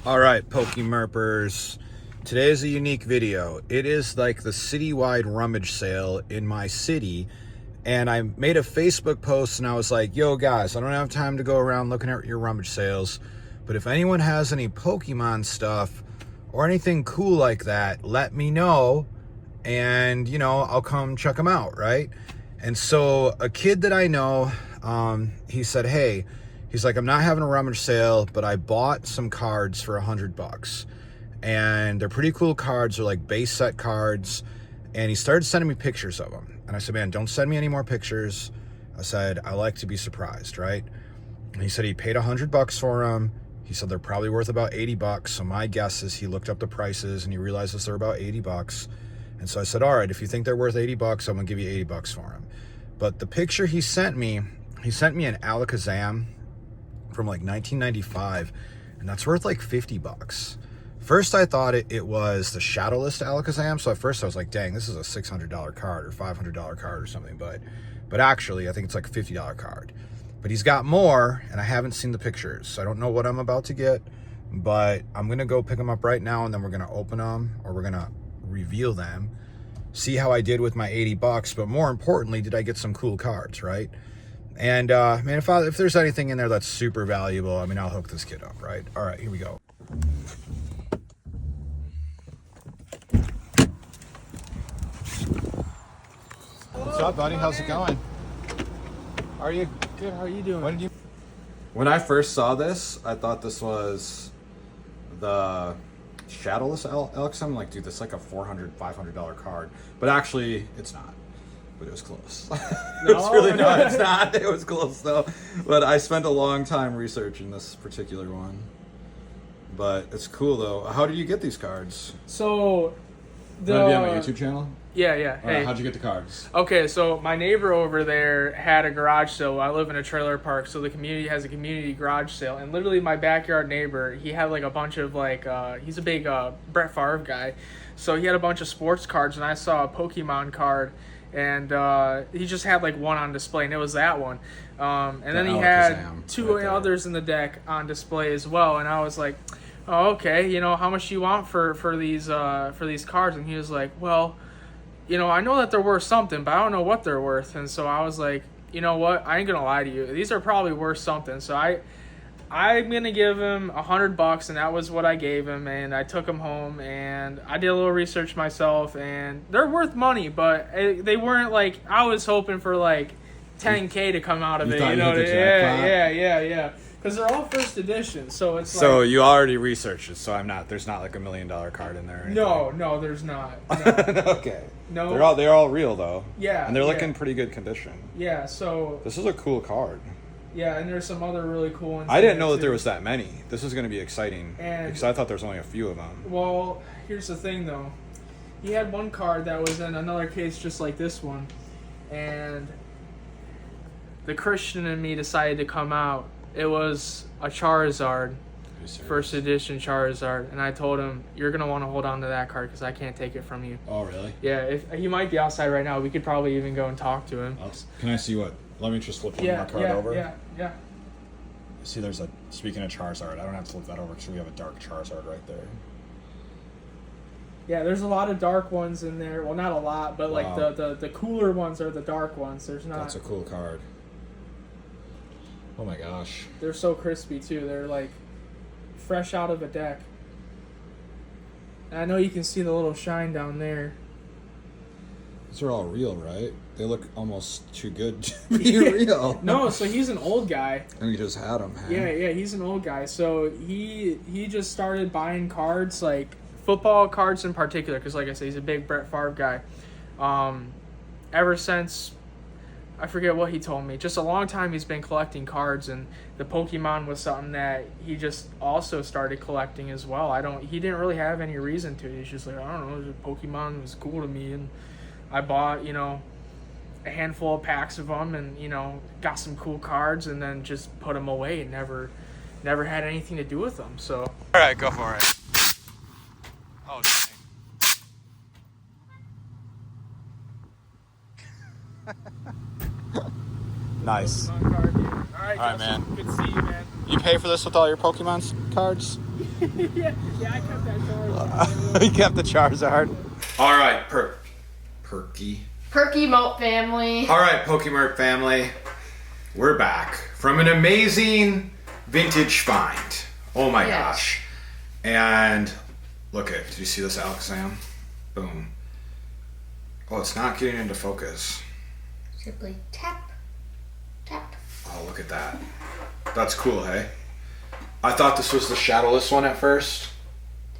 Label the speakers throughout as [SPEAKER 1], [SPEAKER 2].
[SPEAKER 1] All right, Merpers. Today is a unique video. It is like the citywide rummage sale in my city. And I made a Facebook post and I was like, yo guys, I don't have time to go around looking at your rummage sales, but if anyone has any Pokemon stuff or anything cool like that, let me know and, you know, I'll come check them out, right? And so a kid that I know, he said, hey, he's like, I'm not having a rummage sale, but I bought some cards for $100. And they're pretty cool cards. They're like base set cards. And he started sending me pictures of them. And I said, man, don't send me any more pictures. I said, I like to be surprised, right? And he said he paid $100 for them. He said they're probably worth about $80. So my guess is he looked up the prices and he realizes they're about $80. And so I said, all right, if you think they're worth $80, I'm gonna give you $80 for them. But the picture he sent me an Alakazam from like 1995, and that's worth like $50. First, I thought it was the Shadowless Alakazam, so at first I was like, dang, this is a $600 card or $500 card or something, but actually, I think it's like a $50 card. But he's got more, and I haven't seen the pictures, so I don't know what I'm about to get, but I'm gonna go pick them up right now, and then we're gonna open them, or we're gonna reveal them, see how I did with my $80, but more importantly, did I get some cool cards, right? And man, if there's anything in there that's super valuable, I mean, I'll hook this kid up, right? All right, here we go. What's up, buddy? How's it going? How are you?
[SPEAKER 2] Good. How are you doing?
[SPEAKER 1] When I first saw this, I thought this was the Shadowless Alakazam. I'm like, dude, this is like a $400, $500 card, but actually, it's not. But it was close. It's not. It was close though. But I spent a long time researching this particular one. But it's cool though. How did you get these cards?
[SPEAKER 2] So,
[SPEAKER 1] Be on my YouTube channel?
[SPEAKER 2] Yeah.
[SPEAKER 1] Hey. How'd you get the cards?
[SPEAKER 2] Okay, so my neighbor over there had a garage sale. I live in a trailer park, so the community has a community garage sale. And literally my backyard neighbor, he had like a bunch of like, he's a big Brett Favre guy. So he had a bunch of sports cards, and I saw a Pokemon card. And he just had like one on display, and it was that one. And then he had two others in the deck on display as well. And I was like, oh, okay, you know, how much do you want for these cards? And he was like, well, you know, I know that they're worth something, but I don't know what they're worth. And so I was like, you know what? I ain't gonna lie to you. These are probably worth something. So I'm gonna give him $100, and that was what I gave him. And I took him home, and I did a little research myself, and they're worth money, but they weren't like I was hoping for like $10K to come out of it. You know? Yeah. Because they're all first edition, so it's
[SPEAKER 1] so
[SPEAKER 2] like,
[SPEAKER 1] you already researched it. So there's not like $1 million card in there.
[SPEAKER 2] No, there's not. No.
[SPEAKER 1] Okay.
[SPEAKER 2] No.
[SPEAKER 1] They're all real though.
[SPEAKER 2] Yeah.
[SPEAKER 1] And they're like in pretty good condition.
[SPEAKER 2] Yeah. So
[SPEAKER 1] this is a cool card.
[SPEAKER 2] Yeah, and there's some other really cool ones.
[SPEAKER 1] I didn't know that there was that many. This is going to be exciting because I thought there was only a few of them.
[SPEAKER 2] Well, here's the thing though. He had one card that was in another case just like this one, and the Christian in me decided to come out. It was a Charizard, first edition Charizard, and I told him, you're going to want to hold on to that card because I can't take it from you.
[SPEAKER 1] Oh, really?
[SPEAKER 2] Yeah, if he might be outside right now. We could probably even go and talk to him.
[SPEAKER 1] Can I see what? Let me just flip one more card over.
[SPEAKER 2] Yeah.
[SPEAKER 1] See, speaking of Charizard, I don't have to flip that over because we have a dark Charizard right there.
[SPEAKER 2] Yeah, there's a lot of dark ones in there. Well, not a lot, but like the cooler ones are the dark ones. There's not.
[SPEAKER 1] That's a cool card. Oh my gosh.
[SPEAKER 2] They're so crispy too. They're like fresh out of a deck. And I know you can see the little shine down there.
[SPEAKER 1] These are all real, right? They look almost too good to be real.
[SPEAKER 2] No, so he's an old guy.
[SPEAKER 1] And he just had them.
[SPEAKER 2] Yeah, he's an old guy. So he just started buying cards, like football cards in particular, because like I said, he's a big Brett Favre guy. Ever since, I forget what he told me, just a long time he's been collecting cards, and the Pokemon was something that he just also started collecting as well. He didn't really have any reason to. He's just like, I don't know, Pokemon was cool to me, and I bought, you know, a handful of packs of them, and you know, got some cool cards, and then just put them away and never had anything to do with them. So
[SPEAKER 1] all right, go for it. Oh dang. Nice.
[SPEAKER 2] All right,
[SPEAKER 1] man.
[SPEAKER 2] Good to see you, man.
[SPEAKER 1] You pay for this with all your Pokemon cards?
[SPEAKER 2] yeah, I kept that Charizard.
[SPEAKER 1] You kept the Charizard. All right, Perky
[SPEAKER 3] Moat family.
[SPEAKER 1] All right, Pokemon family, we're back from an amazing vintage find. Oh my gosh! And look at, did you see this Alakazam? Boom. Oh, it's not getting into focus.
[SPEAKER 3] Simply tap, tap.
[SPEAKER 1] Oh, look at that. That's cool, hey? I thought this was the shadowless one at first.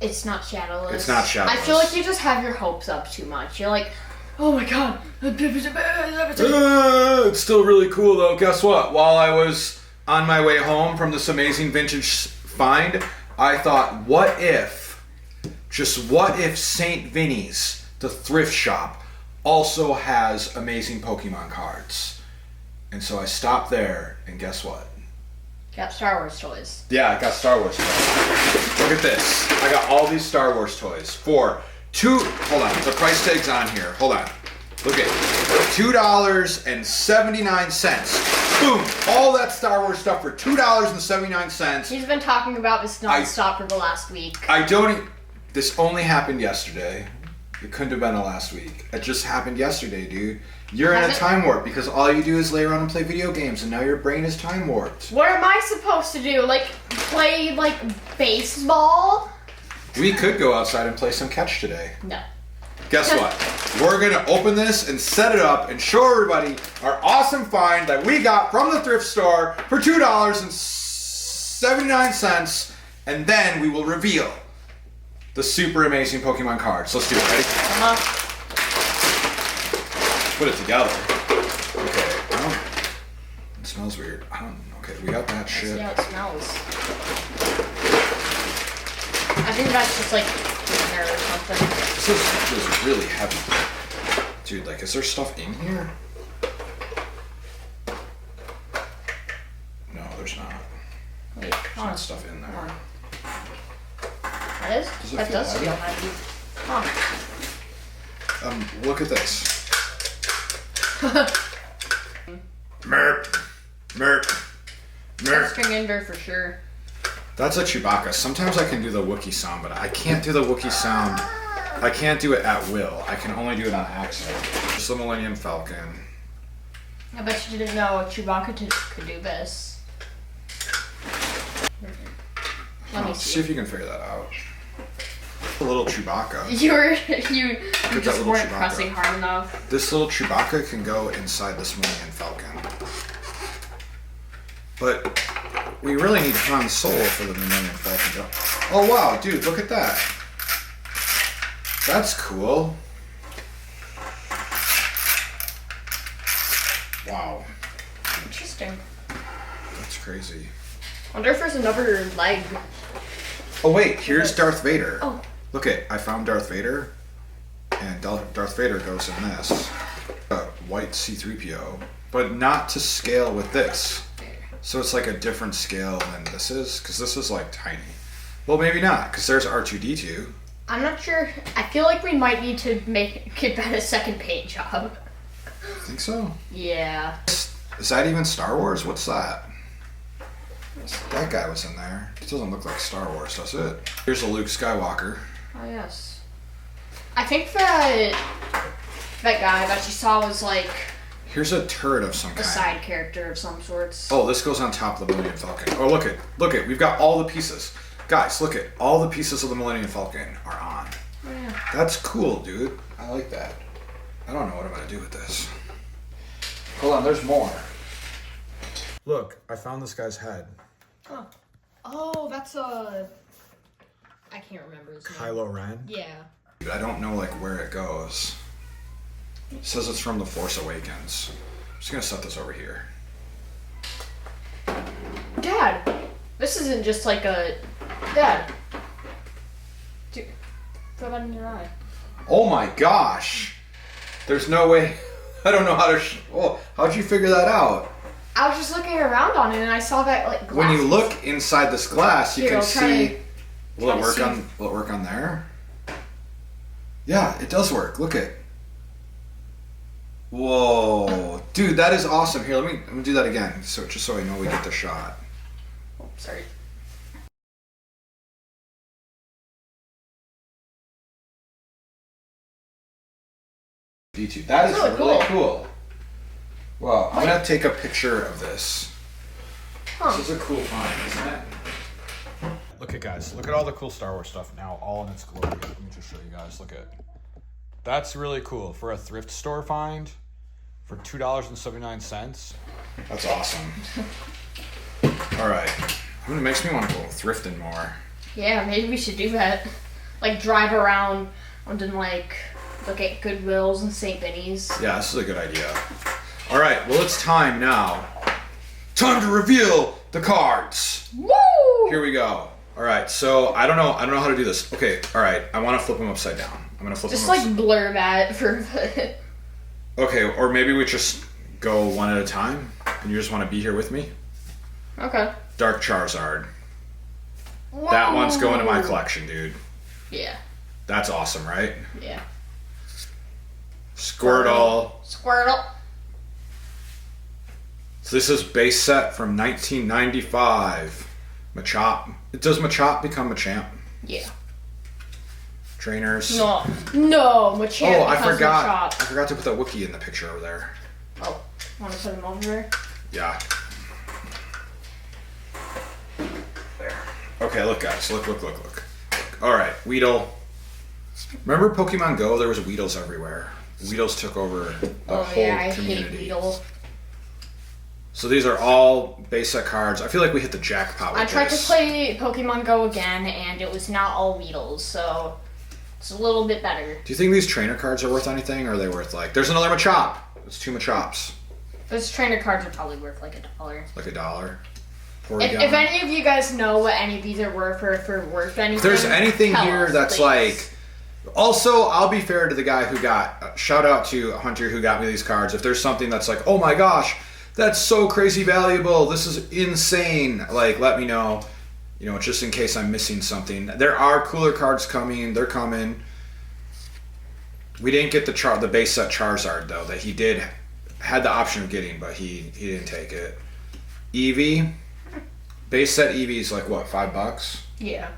[SPEAKER 3] It's not shadowless.
[SPEAKER 1] It's not shadowless.
[SPEAKER 3] I feel like you just have your hopes up too much. You're like, oh my god.
[SPEAKER 1] It's still really cool though. Guess what? While I was on my way home from this amazing vintage find, I thought, what if St. Vinny's, the thrift shop, also has amazing Pokemon cards? And so I stopped there, and guess what?
[SPEAKER 3] Got Star Wars toys.
[SPEAKER 1] Yeah, I got Star Wars toys. Look at this. I got all these Star Wars toys for hold on, the price tag's on here. Hold on. Look at $2.79. Boom! All that Star Wars stuff for $2.79.
[SPEAKER 3] He's been talking about this nonstop for the last week.
[SPEAKER 1] This only happened yesterday. It couldn't have been the last week. It just happened yesterday, dude. You're in a time warp because all you do is lay around and play video games, and now your brain is time warped.
[SPEAKER 3] What am I supposed to do? Like, play, like, baseball?
[SPEAKER 1] We could go outside and play some catch today.
[SPEAKER 3] No.
[SPEAKER 1] Guess what? We're gonna open this and set it up and show everybody our awesome find that we got from the thrift store for $2.79, and then we will reveal the super amazing Pokemon cards. Let's do it. Ready? Put it together. Okay. It smells weird. Okay, we got that shit.
[SPEAKER 3] See how it smells. I think that's just like hair or something.
[SPEAKER 1] This is really heavy. Dude, like, is there stuff in here? No, there's not.
[SPEAKER 3] Wait,
[SPEAKER 1] There's not stuff in there.
[SPEAKER 3] That is? That does feel heavy. Huh.
[SPEAKER 1] Look at this. Merp.
[SPEAKER 3] That's Stringinder for sure.
[SPEAKER 1] That's a Chewbacca. Sometimes I can do the Wookiee sound, but I can't do the Wookiee sound. I can't do it at will. I can only do it on accident. Just the Millennium Falcon.
[SPEAKER 3] I bet you didn't know Chewbacca could do this. Let me
[SPEAKER 1] see if you can figure that out. A little Chewbacca.
[SPEAKER 3] You just weren't pressing hard enough.
[SPEAKER 1] This little Chewbacca can go inside this Millennium Falcon. But we really need Han Solo for the Millennium Falcon. Oh wow, dude, look at that. That's cool. Wow.
[SPEAKER 3] Interesting.
[SPEAKER 1] That's crazy.
[SPEAKER 3] I wonder if there's another leg.
[SPEAKER 1] Oh wait, here's Darth Vader.
[SPEAKER 3] Oh.
[SPEAKER 1] Look it, I found Darth Vader. And Darth Vader goes in this. A white C-3PO. But not to scale with this. So it's like a different scale than this is, because this is like tiny. Well, maybe not, because there's R2-D2.
[SPEAKER 3] I'm not sure. I feel like we might need to give that a second paint job.
[SPEAKER 1] Think so?
[SPEAKER 3] Yeah.
[SPEAKER 1] Is that even Star Wars? What's that? That guy was in there. It doesn't look like Star Wars, does it? Here's a Luke Skywalker.
[SPEAKER 3] Oh, yes. I think that guy that you saw was like...
[SPEAKER 1] Here's a turret of some kind.
[SPEAKER 3] A side character of some sorts.
[SPEAKER 1] Oh, this goes on top of the Millennium Falcon. Oh, look it. We've got all the pieces. Guys, look it. All the pieces of the Millennium Falcon are on.
[SPEAKER 3] Oh, yeah.
[SPEAKER 1] That's cool, dude. I like that. I don't know what I'm going to do with this. Hold on, there's more. Look, I found this guy's head.
[SPEAKER 3] Oh. Oh, that's a... I can't remember his name.
[SPEAKER 1] Kylo Ren?
[SPEAKER 3] Yeah.
[SPEAKER 1] Dude, I don't know, like, where it goes. It says it's from The Force Awakens. I'm just going to set this over here.
[SPEAKER 3] Dad, this isn't just like a... Dad. Dude, throw that in your eye.
[SPEAKER 1] Oh my gosh! There's no way... I don't know how to... Oh, how'd you figure that out?
[SPEAKER 3] I was just looking around on it and I saw that like glass.
[SPEAKER 1] When you look inside this glass, you can see... Will it work on there? Yeah, it does work. Look it. Whoa. Dude, that is awesome. Here, let me do that again. So just so I know we get the shot.
[SPEAKER 3] sorry.
[SPEAKER 1] V2. That is
[SPEAKER 3] That's
[SPEAKER 1] really
[SPEAKER 3] really
[SPEAKER 1] cool. Well, I'm gonna take a picture of this.
[SPEAKER 3] Huh.
[SPEAKER 1] This is a cool find, isn't it? Look at guys, look at all the cool Star Wars stuff now, all in its glory. Let me just show you guys. Look at. That's really cool for a thrift store find for $2.79. That's awesome. All right, it makes me want to go thrifting more.
[SPEAKER 3] Yeah, maybe we should do that. Like drive around and then like look at Goodwills and St. Benny's.
[SPEAKER 1] Yeah, this is a good idea. All right, well it's time now. Time to reveal the cards.
[SPEAKER 3] Woo!
[SPEAKER 1] Here we go. All right, so I don't know how to do this. Okay, all right, I want to flip them upside down. I'm gonna flip
[SPEAKER 3] Just
[SPEAKER 1] them.
[SPEAKER 3] like blur that for.
[SPEAKER 1] Okay, or maybe we just go one at a time, and you just want to be here with me.
[SPEAKER 3] Okay.
[SPEAKER 1] Dark Charizard.
[SPEAKER 3] Whoa.
[SPEAKER 1] That one's going to my collection, dude.
[SPEAKER 3] Yeah.
[SPEAKER 1] That's awesome, right?
[SPEAKER 3] Yeah.
[SPEAKER 1] Squirtle.
[SPEAKER 3] Squirtle.
[SPEAKER 1] So this is base set from 1995. Machop. Does Machop become Machamp?
[SPEAKER 3] Yeah.
[SPEAKER 1] Trainers.
[SPEAKER 3] No, Machamp.
[SPEAKER 1] Oh, I
[SPEAKER 3] becomes
[SPEAKER 1] forgot.
[SPEAKER 3] Machop.
[SPEAKER 1] I forgot to put the Wookiee in the picture over there.
[SPEAKER 3] Oh, want to put him over there?
[SPEAKER 1] Yeah. There. Okay, look, guys. Look. All right, Weedle. Remember Pokemon Go? There was Weedles everywhere. Weedles took over the whole
[SPEAKER 3] I
[SPEAKER 1] community.
[SPEAKER 3] hate Weedle.
[SPEAKER 1] So these are all base set cards. I feel like we hit the jackpot with
[SPEAKER 3] I tried
[SPEAKER 1] this.
[SPEAKER 3] to play Pokemon Go again, and it was not all Weedles, so it's a little bit better.
[SPEAKER 1] Do you think these trainer cards are worth anything, or are they worth like... There's another Machop. It's 2 Machops.
[SPEAKER 3] Those trainer cards are probably worth like $1.
[SPEAKER 1] Like $1.
[SPEAKER 3] If any of you guys know what any of these are worth, or if they're worth anything,
[SPEAKER 1] If there's anything
[SPEAKER 3] tell
[SPEAKER 1] here
[SPEAKER 3] us,
[SPEAKER 1] that's
[SPEAKER 3] please.
[SPEAKER 1] like... Also, I'll be fair to the guy who got... shout out to Hunter who got me these cards. If there's something that's like, oh my gosh, that's so crazy valuable. This is insane. Like, let me know. You know, just in case I'm missing something. There are cooler cards coming. They're coming. We didn't get the base set Charizard, though, that he had the option of getting, but he didn't take it. Eevee. Base set Eevee is like, what, $5?
[SPEAKER 3] Yeah,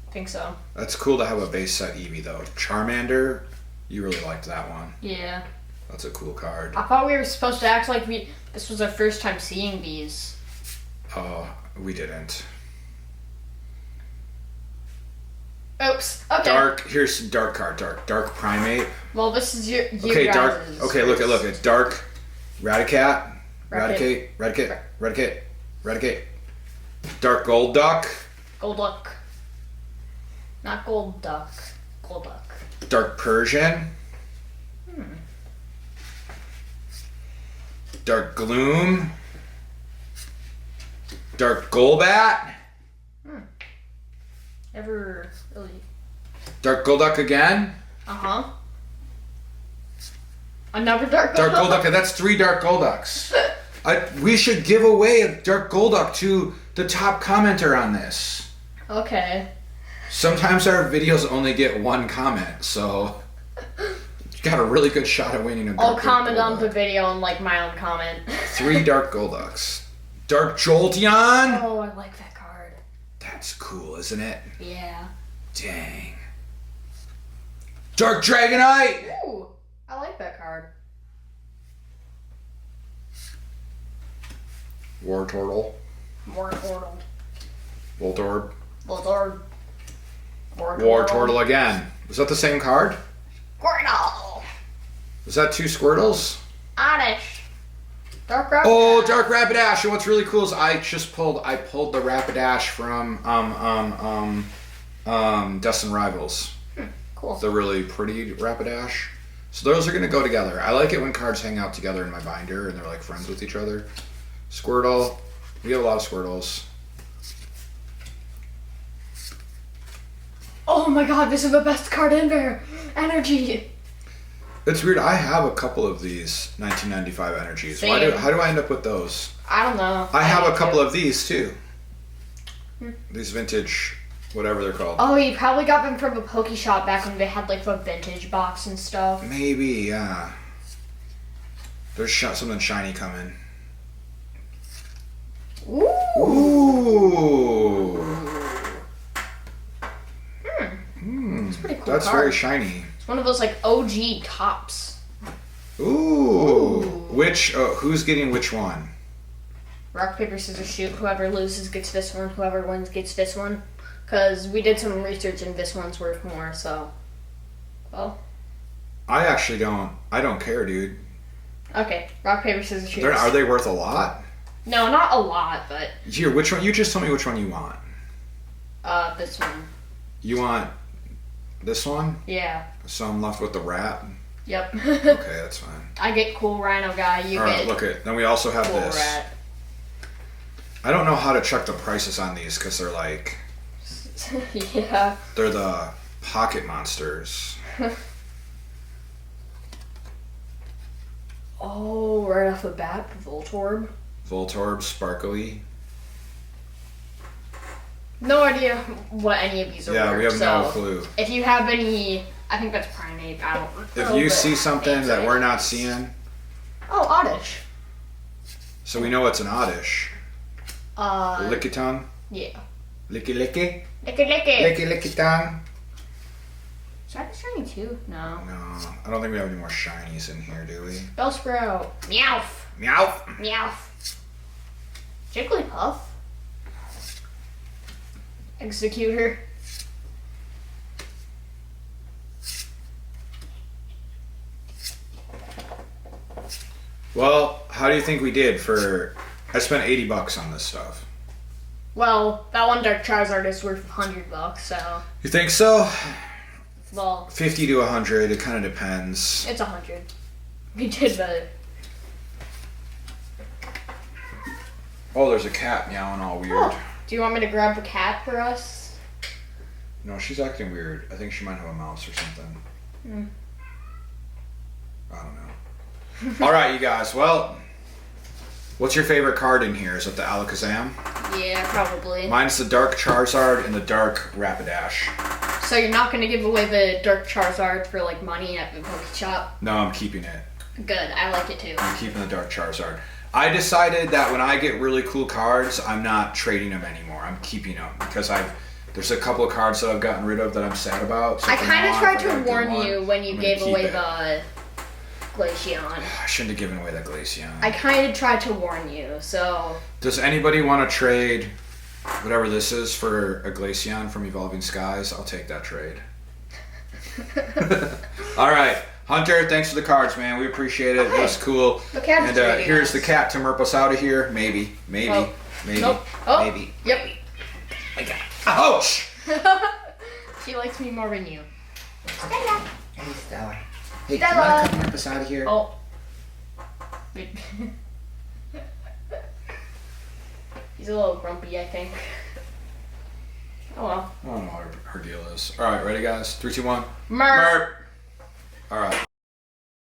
[SPEAKER 3] I think so.
[SPEAKER 1] That's cool to have a base set Eevee, though. Charmander, you really liked that one.
[SPEAKER 3] Yeah.
[SPEAKER 1] That's a cool card.
[SPEAKER 3] I thought we were supposed to act like this was our first time seeing these.
[SPEAKER 1] Oh, we didn't.
[SPEAKER 3] Oops. Okay.
[SPEAKER 1] Here's Dark card. Dark Primate.
[SPEAKER 3] Well, this is your
[SPEAKER 1] Okay, Dark.
[SPEAKER 3] guys's
[SPEAKER 1] Okay,
[SPEAKER 3] first.
[SPEAKER 1] look. It's Dark Radicat.
[SPEAKER 3] Raticate.
[SPEAKER 1] Eradicate. Dark Gold Duck.
[SPEAKER 3] Golduck. Not Gold Duck. Golduck.
[SPEAKER 1] Dark Persian. Dark Gloom. Dark Golbat.
[SPEAKER 3] Ever really?
[SPEAKER 1] Dark Golduck again.
[SPEAKER 3] Uh-huh. Another Dark Golduck?
[SPEAKER 1] Dark Golduck. That's 3 Dark Golducks. We should give away a Dark Golduck to the top commenter on this.
[SPEAKER 3] Okay.
[SPEAKER 1] Sometimes our videos only get 1 comment, so you got a really good shot at winning a Dark
[SPEAKER 3] I'll comment
[SPEAKER 1] Golduck.
[SPEAKER 3] on the video and like my own comment.
[SPEAKER 1] 3 Dark Golducks. Dark Jolteon.
[SPEAKER 3] Oh, I like that card.
[SPEAKER 1] That's cool, isn't it?
[SPEAKER 3] Yeah.
[SPEAKER 1] Dang. Dark Dragonite.
[SPEAKER 3] Ooh, I like that card.
[SPEAKER 1] Wartortle.
[SPEAKER 3] Wartortle.
[SPEAKER 1] Voltorb.
[SPEAKER 3] Voltorb.
[SPEAKER 1] Wartortle again. Was that the same card?
[SPEAKER 3] Squirtle.
[SPEAKER 1] Was that 2 Squirtles?
[SPEAKER 3] Oddish. Dark Rapidash.
[SPEAKER 1] Oh, Dark Rapidash. And what's really cool is I pulled the Rapidash from Destin Rivals.
[SPEAKER 3] Cool.
[SPEAKER 1] The really pretty Rapidash. So those are going to go together. I like it when cards hang out together in my binder and they're like friends with each other. Squirtle. We have a lot of Squirtles.
[SPEAKER 3] Oh my god, this is the best card in there. Energy.
[SPEAKER 1] It's weird. I have a couple of these 1995 energies.
[SPEAKER 3] Same.
[SPEAKER 1] How do I end up with those?
[SPEAKER 3] I don't know.
[SPEAKER 1] I have a couple of these too. These vintage, whatever they're called.
[SPEAKER 3] Oh, you probably got them from a Poke Shop back when they had like the vintage box and stuff.
[SPEAKER 1] Maybe, yeah. There's something shiny coming.
[SPEAKER 3] Ooh.
[SPEAKER 1] Ooh.
[SPEAKER 3] It's pretty cool.
[SPEAKER 1] That's
[SPEAKER 3] card.
[SPEAKER 1] very shiny.
[SPEAKER 3] It's one of those like OG tops.
[SPEAKER 1] Ooh. Which? Who's getting which one?
[SPEAKER 3] Rock, paper, scissors, shoot. Whoever loses gets this one. Whoever wins gets this one. Because we did some research and this one's worth more, so. Well.
[SPEAKER 1] I actually don't. I don't care, dude.
[SPEAKER 3] Okay. Rock, paper, scissors, shoot.
[SPEAKER 1] Are they worth a lot?
[SPEAKER 3] No, not a lot, but.
[SPEAKER 1] Here, which one? You just tell me which one you want.
[SPEAKER 3] This one.
[SPEAKER 1] You want this one?
[SPEAKER 3] Yeah.
[SPEAKER 1] So I'm left with the rat.
[SPEAKER 3] Yep.
[SPEAKER 1] Okay, that's fine.
[SPEAKER 3] I get cool rhino guy. You
[SPEAKER 1] All right,
[SPEAKER 3] get
[SPEAKER 1] look it. Then we also have
[SPEAKER 3] cool
[SPEAKER 1] this.
[SPEAKER 3] rat.
[SPEAKER 1] I don't know how to check the prices on these because they're like.
[SPEAKER 3] Yeah.
[SPEAKER 1] They're the pocket monsters.
[SPEAKER 3] Oh, right off the bat, Voltorb.
[SPEAKER 1] Voltorb, sparkly.
[SPEAKER 3] No idea what any of these are.
[SPEAKER 1] Yeah,
[SPEAKER 3] worth,
[SPEAKER 1] we have
[SPEAKER 3] so
[SPEAKER 1] no clue.
[SPEAKER 3] If you have any, I think that's Primate. I don't.
[SPEAKER 1] If
[SPEAKER 3] know,
[SPEAKER 1] you
[SPEAKER 3] but
[SPEAKER 1] see something
[SPEAKER 3] names
[SPEAKER 1] that
[SPEAKER 3] like
[SPEAKER 1] we're
[SPEAKER 3] it.
[SPEAKER 1] not seeing,
[SPEAKER 3] Oh, Oddish.
[SPEAKER 1] so we know it's an oddish. Lickitung?
[SPEAKER 3] Yeah.
[SPEAKER 1] Licky licky?
[SPEAKER 3] Licky licky.
[SPEAKER 1] Licky licky tongue?
[SPEAKER 3] Is that shiny too? No.
[SPEAKER 1] No, I don't think we have any more shinies in here, do we?
[SPEAKER 3] Bellsprout. Meowth.
[SPEAKER 1] Meowth!
[SPEAKER 3] Meowth. Jigglypuff. Executor.
[SPEAKER 1] Well, how do you think we did for... I spent $80 on this stuff.
[SPEAKER 3] Well, that one Dark Charizard is worth $100, so.
[SPEAKER 1] You think so?
[SPEAKER 3] Well,
[SPEAKER 1] 50 to 100, it kind of depends.
[SPEAKER 3] it's 100. We did better.
[SPEAKER 1] Oh, there's a cat meowing all weird.
[SPEAKER 3] Oh, do you want me to grab a cat for us?
[SPEAKER 1] No, she's acting weird. I think she might have a mouse or something. I don't know. All right, you guys. Well, what's your favorite card in here? Is it the Alakazam?
[SPEAKER 3] Yeah, probably.
[SPEAKER 1] Mine's the Dark Charizard and the Dark Rapidash.
[SPEAKER 3] So you're not going to give away the Dark Charizard for like money at the Poke Shop?
[SPEAKER 1] No, I'm keeping it.
[SPEAKER 3] Good, I like it too.
[SPEAKER 1] I'm keeping the Dark Charizard. I decided that when I get really cool cards, I'm not trading them anymore. I'm keeping them because there's a couple of cards that I've gotten rid of that I'm sad about. So
[SPEAKER 3] I
[SPEAKER 1] from
[SPEAKER 3] kind
[SPEAKER 1] now
[SPEAKER 3] of
[SPEAKER 1] on,
[SPEAKER 3] tried
[SPEAKER 1] if I got
[SPEAKER 3] to
[SPEAKER 1] a good
[SPEAKER 3] warn
[SPEAKER 1] one,
[SPEAKER 3] you when you
[SPEAKER 1] I'm gonna
[SPEAKER 3] gave
[SPEAKER 1] keep
[SPEAKER 3] away
[SPEAKER 1] it.
[SPEAKER 3] the Glaceon.
[SPEAKER 1] I shouldn't have given away that Glaceon.
[SPEAKER 3] I kind of tried to warn you, so.
[SPEAKER 1] Does anybody want to trade whatever this is for a Glaceon from Evolving Skies? I'll take that trade. All right. Hunter, thanks for the cards, man. We appreciate it.
[SPEAKER 3] Okay.
[SPEAKER 1] It was cool.
[SPEAKER 3] The cat is
[SPEAKER 1] and
[SPEAKER 3] trading
[SPEAKER 1] here's
[SPEAKER 3] us.
[SPEAKER 1] the cat to Merp us out of here. Maybe.
[SPEAKER 3] Oh. Nope. Oh.
[SPEAKER 1] Maybe.
[SPEAKER 3] Yep.
[SPEAKER 1] Okay. Ouch!
[SPEAKER 3] She likes me more than you.
[SPEAKER 1] Hey, Stella. Hey,
[SPEAKER 3] Stella.
[SPEAKER 1] do you want to come Merp us out of here?
[SPEAKER 3] Oh. He's a little grumpy, I think. Oh well.
[SPEAKER 1] I don't know what her deal is. All right, ready, guys? 3, 2, 1.
[SPEAKER 3] Merp.
[SPEAKER 1] All right.